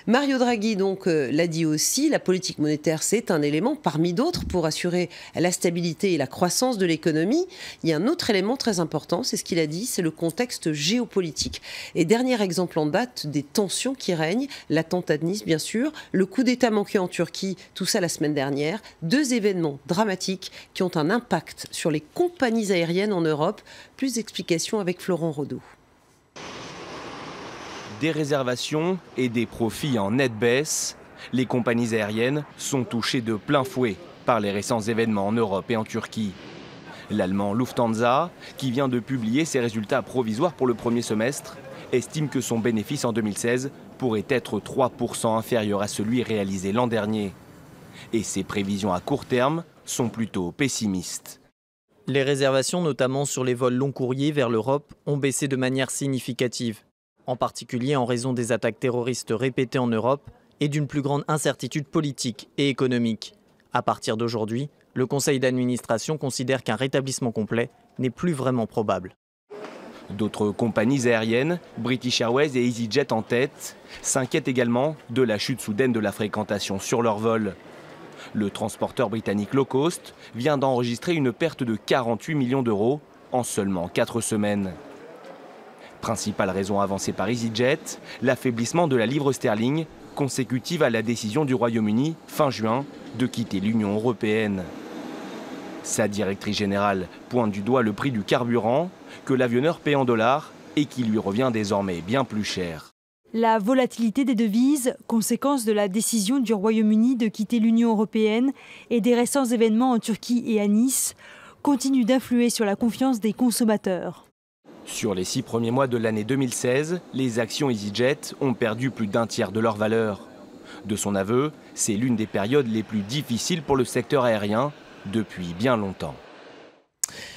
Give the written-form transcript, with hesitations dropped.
Mario Draghi donc l'a dit aussi, la politique monétaire c'est un élément parmi d'autres pour assurer la stabilité et la croissance de l'économie. Il y a un autre élément très important, c'est ce qu'il a dit, c'est le contexte géopolitique. Et dernier exemple en date des tensions qui règnent, l'attentat de Nice bien sûr, le coup d'État manqué en Turquie, tout ça la semaine dernière, deux événements dramatiques qui ont un impact sur les compagnies aériennes en Europe. Plus d'explications avec Florent Rodeau. Des réservations et des profits en nette baisse, les compagnies aériennes sont touchées de plein fouet par les récents événements en Europe et en Turquie. L'allemand Lufthansa, qui vient de publier ses résultats provisoires pour le premier semestre, estime que son bénéfice en 2016 pourrait être 3% inférieur à celui réalisé l'an dernier. Et ses prévisions à court terme sont plutôt pessimistes. Les réservations, notamment sur les vols long courriers vers l'Europe, ont baissé de manière significative, en particulier en raison des attaques terroristes répétées en Europe et d'une plus grande incertitude politique et économique. À partir d'aujourd'hui, le conseil d'administration considère qu'un rétablissement complet n'est plus vraiment probable. D'autres compagnies aériennes, British Airways et EasyJet en tête, s'inquiètent également de la chute soudaine de la fréquentation sur leurs vols. Le transporteur britannique low cost vient d'enregistrer une perte de 48 millions d'euros en seulement 4 semaines. Principale raison avancée par EasyJet, l'affaiblissement de la livre sterling consécutive à la décision du Royaume-Uni fin juin de quitter l'Union européenne. Sa directrice générale pointe du doigt le prix du carburant que l'avionneur paie en dollars et qui lui revient désormais bien plus cher. La volatilité des devises, conséquence de la décision du Royaume-Uni de quitter l'Union européenne et des récents événements en Turquie et à Nice, continue d'influer sur la confiance des consommateurs. Sur les 6 premiers mois de l'année 2016, les actions EasyJet ont perdu plus d'un tiers de leur valeur. De son aveu, c'est l'une des périodes les plus difficiles pour le secteur aérien depuis bien longtemps.